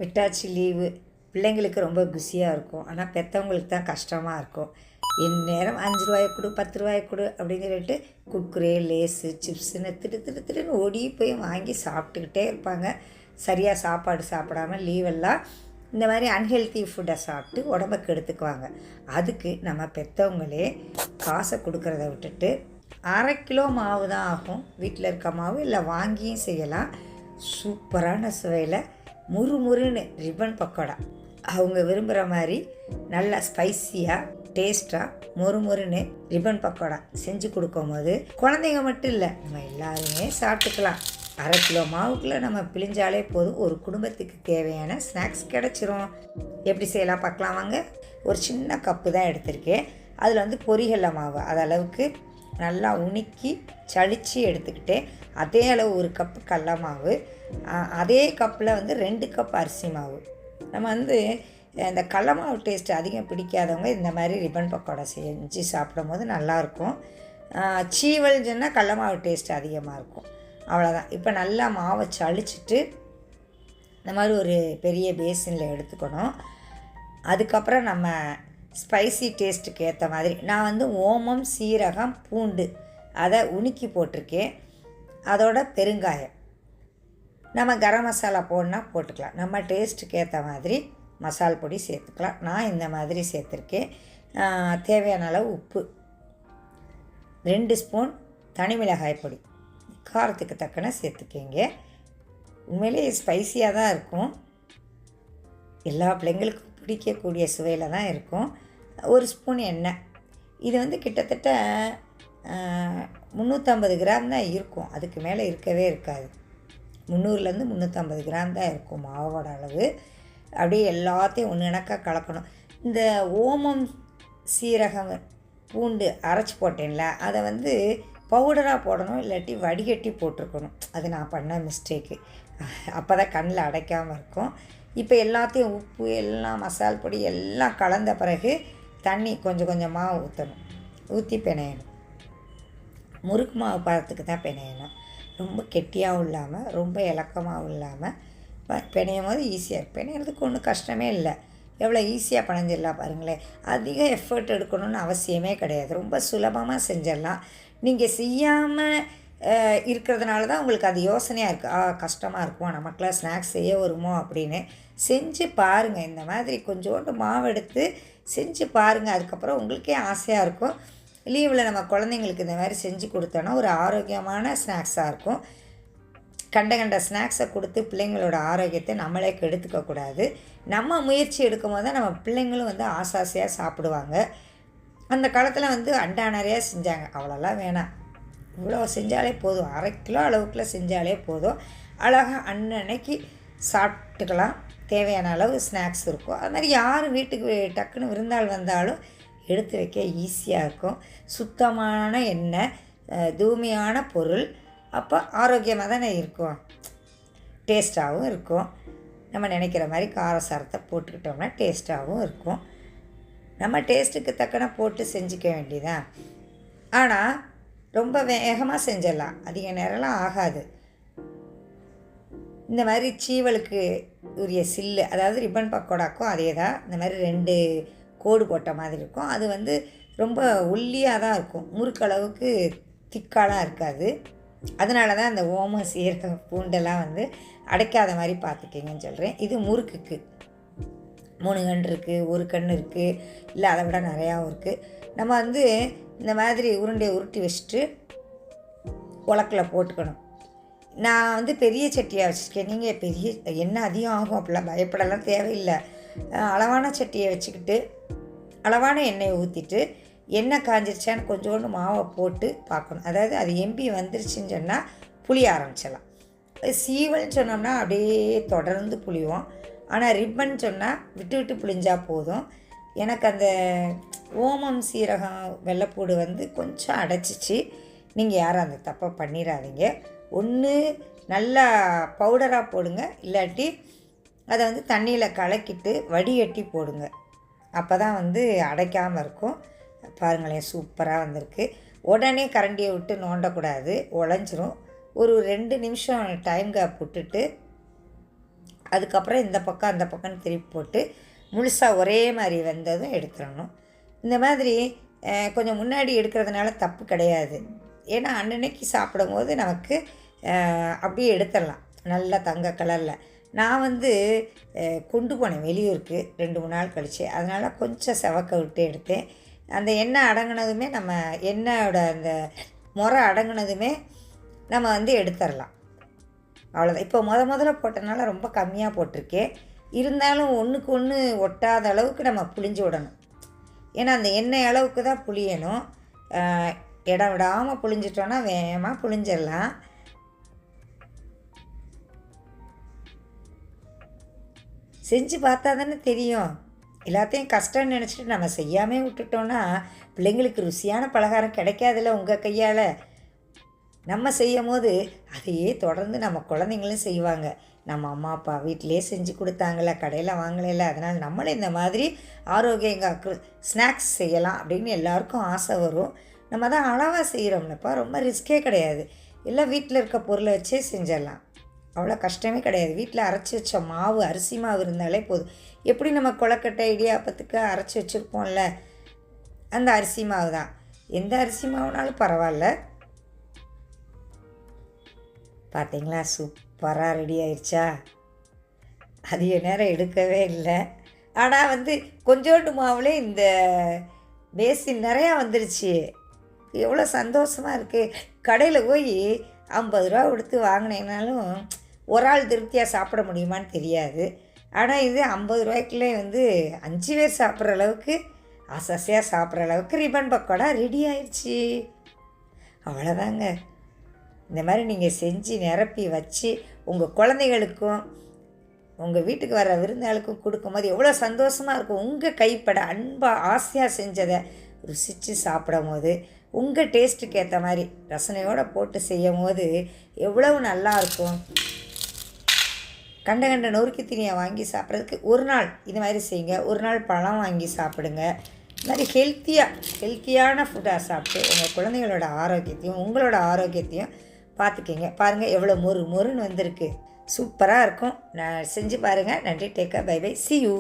விட்டாச்சு லீவு. பிள்ளைங்களுக்கு ரொம்ப குஷியாக இருக்கும். ஆனால் பெற்றவங்களுக்கு தான் கஷ்டமாக இருக்கும். எந்நேரம் 5 ரூபாய கொடு 10 ரூபாய கொடு அப்படின்னு சொல்லிட்டு குர்குரே லேஸு சிப்ஸுன்னு திடுன்னு ஓடி போய் வாங்கி சாப்பிட்டுக்கிட்டே இருப்பாங்க. சரியாக சாப்பாடு சாப்பிடாம லீவெல்லாம் இந்த மாதிரி அன்ஹெல்த்தி ஃபுட்டை சாப்பிட்டு உடம்பை கெடுத்துக்குவாங்க. அதுக்கு நம்ம பெற்றவங்களே காசை கொடுக்குறத விட்டுட்டு 1/2 கிலோ மாவு தான் ஆகும். வீட்டில் இருக்க மாவு இல்லை வாங்கியும் செய்யலாம். சூப்பரான சுவையில் முறுமுறுன்னு ரிப்பன் பக்கோடா அவங்க விரும்புகிற மாதிரி நல்லா ஸ்பைஸியாக டேஸ்ட்டாக மொறுமொறுன்னு ரிப்பன் பக்கோடா செஞ்சு கொடுக்கும்போது குழந்தைங்க மட்டும் இல்லை, நம்ம எல்லாருமே சாப்பிட்டுக்கலாம். 1/2 கிலோ மாவுக்குள்ளே நம்ம பிழிஞ்சாலே போதும், ஒரு குடும்பத்துக்கு தேவையான ஸ்நாக்ஸ் கிடச்சிரும். எப்படி செய்யலாம் பார்க்கலாம் வாங்க. ஒரு சின்ன கப்பு தான் எடுத்திருக்கேன். அதில் வந்து பொரிகடலை மாவு அதளவுக்கு நல்லா உணுக்கி சளிச்சு எடுத்துக்கிட்டேன். அதே அளவு 1 கப்பு கடல மாவு, அதே கப்பில் வந்து 2 கப் அரிசி மாவு. நம்ம வந்து இந்த கடல மாவு டேஸ்ட் அதிகம் பிடிக்காதவங்க இந்த மாதிரி ரிப்பன் பக்கோடா செஞ்சு சாப்பிடும் போது நல்லாயிருக்கும். சீவல் சொன்னால் கடல மாவு டேஸ்ட் அதிகமாக இருக்கும். அவ்வளோதான். இப்போ நல்லா மாவை சளிச்சிட்டு இந்த மாதிரி ஒரு பெரிய பேசினில் எடுத்துக்கணும். அதுக்கப்புறம் நம்ம ஸ்பைசி டேஸ்ட்டுக்கு ஏற்ற மாதிரி நான் வந்து ஓமம் சீரகம் பூண்டு அதை உணுக்கி போட்டிருக்கேன். அதோட பெருங்காயம், நம்ம கரம் மசாலா போடனா போட்டுக்கலாம். நம்ம டேஸ்ட்டுக்கு ஏற்ற மாதிரி மசால் பொடி சேர்த்துக்கலாம். நான் இந்த மாதிரி சேர்த்துருக்கேன். தேவையான அளவு உப்பு, 2 ஸ்பூன் தனி மிளகாய் பொடி, காரத்துக்கு தக்கன சேர்த்துக்கிங்க. உண்மையிலேயே ஸ்பைஸியாக தான் இருக்கும். எல்லா பிள்ளைங்களுக்கும் பிடிக்கக்கூடிய சுவையில் தான் இருக்கும். 1 ஸ்பூன் எண்ணெய். இது வந்து கிட்டத்தட்ட 350 கிராம் தான் இருக்கும். அதுக்கு மேலே இருக்கவே இருக்காது. 300லேருந்து 350 கிராம் தான் இருக்கும் மாவோட அளவு. அப்படியே எல்லாத்தையும் ஒன்று இணக்காக கலக்கணும். இந்த ஓமம் சீரகம் பூண்டு அரைச்சி போட்டேன்ல, அதை வந்து பவுடராக போடணும், இல்லாட்டி வடிகட்டி போட்டிருக்கணும். அது நான் பண்ண மிஸ்டேக்கு. அப்போ தான் கண்ணில் அடைக்காமல் இருக்கும். இப்போ எல்லாத்தையும் உப்பு எல்லாம் மசால் பொடி எல்லாம் கலந்த பிறகு தண்ணி கொஞ்சம் கொஞ்சமாக ஊற்றணும். ஊற்றி பிணையணும். முறுக்கு மாவு பதத்துக்கு தான் பிணையணும். ரொம்ப கெட்டியாகவும் இல்லாமல் ரொம்ப இலக்கமாகவும் இல்லாமல் பிணையும் போது ஈஸியாக இருக்கும். பிணையிறதுக்கு ஒன்றும் கஷ்டமே இல்லை. எவ்வளோ ஈஸியாக பிணைஞ்சிடலாம் பாருங்களேன். அதிக எஃபர்ட் எடுக்கணும்னு அவசியமே கிடையாது. ரொம்ப சுலபமாக செஞ்சிடலாம். நீங்கள் செய்யாமல் இருக்கிறதுனால தான் உங்களுக்கு அது யோசனையாக இருக்குது. கஷ்டமாக இருக்கும், நமக்கெலாம் ஸ்நாக்ஸ் செய்ய வருமோ அப்படின்னு. செஞ்சு பாருங்கள். இந்த மாதிரி கொஞ்சோண்டு மாவு எடுத்து செஞ்சு பாருங்கள். அதுக்கப்புறம் உங்களுக்கே ஆசையாக இருக்கும். லீவில் நம்ம குழந்தைங்களுக்கு இந்த மாதிரி செஞ்சு கொடுத்தோன்னா ஒரு ஆரோக்கியமான ஸ்நாக்ஸாக இருக்கும். கண்ட ஸ்நாக்ஸை கொடுத்து பிள்ளைங்களோட ஆரோக்கியத்தை நம்மளே கெடுத்துக்கக்கூடாது. நம்ம முயற்சி எடுக்கும் போது தான் நம்ம பிள்ளைங்களும் வந்து ஆசாசையாக சாப்பிடுவாங்க. அந்த காலத்தில் வந்து அண்டா நிறையா செஞ்சாங்க. அவ்வளோலாம் வேணாம், இவ்வளோ செஞ்சாலே போதும். 1/2 கிலோ அளவுக்குள்ளே செஞ்சாலே போதும். அழகாக அன்னன்னைக்கு சாப்பிட்டுக்கலாம். தேவையான அளவு ஸ்நாக்ஸ் இருக்கும். அது மாதிரி யார் வீட்டுக்கு டக்குன்னு விருந்தாள் வந்தாலும் எடுத்து வைக்க ஈஸியாக இருக்கும். சுத்தமான எண்ணெய், தூய்மையான பொருள், அப்போ ஆரோக்கியமாக தானே இருக்கும். டேஸ்ட்டாகவும் இருக்கும். நம்ம நினைக்கிற மாதிரி காரசாரத்தை போட்டுக்கிட்டோம்னா டேஸ்ட்டாகவும் இருக்கும். நம்ம டேஸ்ட்டுக்கு தக்கன போட்டு செஞ்சுக்க வேண்டியதான். ஆனால் ரொம்ப வேகமாக செஞ்சிடலாம், அதிக நேரம்லாம் ஆகாது. இந்த மாதிரி சீவலுக்கு உரிய சில்லு, அதாவது ரிப்பன் பக்கோடாக்கும் அதே தான். இந்த மாதிரி 2 கோடு போட்ட மாதிரி இருக்கும். அது வந்து ரொம்ப ஒல்லியாக தான் இருக்கும், முறுக்களவுக்கு திக்காலாம் இருக்காது. அதனால தான் அந்த ஓமம் சீரகம் பூண்டெல்லாம் வந்து அடைக்காத மாதிரி பார்த்துக்கிங்கன்னு சொல்கிறேன். இது முறுக்குக்கு 3 கண் இருக்குது, 1 கண் இருக்குது, இல்லை அதை விட நிறையாவும் இருக்குது. நம்ம வந்து இந்த மாதிரி உருண்டையை உருட்டி வச்சுட்டு உலக்கில் போட்டுக்கணும். நான் வந்து பெரிய சட்டியாக வச்சுருக்கேன். நீங்கள் பெரிய எண்ணெய் அதிகம் ஆகும் அப்படிலாம் பயப்படலாம் தேவையில்லை. அளவான சட்டியை வச்சுக்கிட்டு அளவான எண்ணெயை ஊற்றிட்டு எண்ணெய் காஞ்சிருச்சான்னு கொஞ்சோண்டு மாவை போட்டு பார்க்கணும். அதாவது அது எம்பி வந்துருச்சுன்னு சொன்னால் புளிய ஆரம்பிச்சிடலாம். சீவல்னு சொன்னோம்னா அப்படியே தொடர்ந்து புளிவோம். ஆனால் ரிப்பன் சொன்னால் விட்டு விட்டு புளிஞ்சால் போதும். எனக்கு அந்த ஓமம் சீரகம் வெள்ளைப்பூடு வந்து கொஞ்சம் அடைச்சிச்சு. நீங்கள் யாரும் அந்த தப்பை பண்ணிடாதீங்க. ஒன்று நல்லா பவுடராக போடுங்க, இல்லாட்டி அதை வந்து தண்ணியில் கலக்கிட்டு வடிகட்டி போடுங்க. அப்போ தான் வந்து அடைக்காமல் இருக்கும். பாருங்களேன், சூப்பராக வந்திருக்கு. உடனே கரண்டியை விட்டு நோண்டக்கூடாது, உடஞ்சிரும். ஒரு 2 நிமிஷம் டைம் கேப் விட்டுட்டு அதுக்கப்புறம் இந்த பக்கம் அந்த பக்கம்னு திருப்பி போட்டு முழுசாக ஒரே மாதிரி வெந்ததும் எடுத்துடணும். இந்த மாதிரி கொஞ்சம் முன்னாடி எடுக்கிறதுனால தப்பு கிடையாது. ஏன்னா அன்னன்னைக்கு சாப்பிடும்போது நமக்கு அப்படியே எடுத்துடலாம் நல்லா தங்க கலரில். நான் வந்து கொண்டு போனேன் வெளியூருக்கு 2-3 நாள் கழித்து, அதனால் கொஞ்சம் செவக்க விட்டு எடுத்தேன். அந்த எண்ணெய் அடங்கினதுமே நம்ம எண்ணெயோட அந்த முறை அடங்கினதுமே நம்ம வந்து எடுத்துடலாம். அவ்வளோதான். இப்போ முதல்ல போட்டனால ரொம்ப கம்மியாக போட்டிருக்கேன். இருந்தாலும் ஒன்றுக்கு ஒன்று ஒட்டாத அளவுக்கு நம்ம புளிஞ்சு விடணும். ஏன்னா அந்த எண்ணெய் அளவுக்கு தான் புளியணும். இடம் விடாமல் புளிஞ்சிட்டோன்னா வேகமாக புளிஞ்சிடலாம். செஞ்சு பார்த்தா தானே தெரியும். எல்லாத்தையும் கஷ்டம்னு நினச்சிட்டு நம்ம செய்யாமே விட்டுட்டோன்னா பிள்ளைங்களுக்கு ருசியான பலகாரம் கிடைக்காதுல்ல உங்கள் கையால். நம்ம செய்யும் போது அதையே தொடர்ந்து நம்ம குழந்தைங்களும் செய்வாங்க. நம்ம அம்மா அப்பா வீட்டிலே செஞ்சு கொடுத்தாங்கள, கடையில் வாங்கலைல, அதனால் நம்மளும் இந்த மாதிரி ஆரோக்கியங்காக்கு ஸ்நாக்ஸ் செய்யலாம் அப்படின்னு எல்லாருக்கும் ஆசை வரும். நம்ம தான் அளவாக செய்கிறோம்லப்பா, ரொம்ப ரிஸ்கே கிடையாது. எல்லாம் வீட்டில் இருக்க பொருளை வச்சே செஞ்சிடலாம். அவ்வளோ கஷ்டமே கிடையாது. வீட்டில் அரைச்சி வச்ச மாவு, அரிசி மாவு இருந்தாலே போதும். எப்படி நம்ம கொழுக்கட்டை இடியாப்பத்துக்கு அரைச்சி வச்சுருப்போம்ல, அந்த அரிசி மாவு தான். எந்த அரிசி மாவுனாலும் பரவாயில்ல. பார்த்தீங்களா, சூப்பராக ரெடி ஆயிடுச்சா? அதிக நேரம் எடுக்கவே இல்லை. ஆனால் வந்து கொஞ்சோண்டு மாவுலே இந்த பேசின் நிறையா வந்துருச்சு. எவ்வளோ சந்தோஷமாக இருக்குது. கடையில் போய் 50 ரூபா கொடுத்து வாங்கினேனாலும் ஒரு ஆள் திருப்தியாக சாப்பிட முடியுமான்னு தெரியாது. ஆனால் இது 50 ரூபாய்க்குள்ளே வந்து 5 பேர் சாப்பிட்ற அளவுக்கு, ஆசாசியாக சாப்பிட்ற அளவுக்கு ரிப்பன் பக்கோடா ரெடி ஆயிடுச்சு. அவ்வளோதாங்க. இந்த மாதிரி நீங்கள் செஞ்சு நிரப்பி வச்சு உங்கள் குழந்தைகளுக்கும் உங்கள் வீட்டுக்கு வர விருந்தாளுக்கும் கொடுக்கும்போது எவ்வளோ சந்தோஷமாக இருக்கும். உங்கள் கைப்பட அன்பாக ஆசையாக செஞ்சதை ருசித்து சாப்பிடும் போது உங்கள் டேஸ்ட்டுக்கு ஏற்ற மாதிரி ரசனையோடு போட்டு செய்யும் போது எவ்வளவு நல்லாயிருக்கும். கண்ட நொறுக்கி தீனியை வாங்கி சாப்பிட்றதுக்கு ஒரு நாள் இது மாதிரி செய்யுங்க. ஒரு நாள் பழம் வாங்கி சாப்பிடுங்க. இந்த மாதிரி ஹெல்த்தியான ஃபுட்டாக சாப்பிட்டு உங்கள் குழந்தைகளோட ஆரோக்கியத்தையும் உங்களோட ஆரோக்கியத்தையும் பார்த்துக்கிங்க. பாருங்கள் எவ்வளோ மொறுன்னு வந்திருக்கு. சூப்பராக இருக்கும். நான் செஞ்சு பாருங்கள். நன்றி. Take care. Bye bye. See you.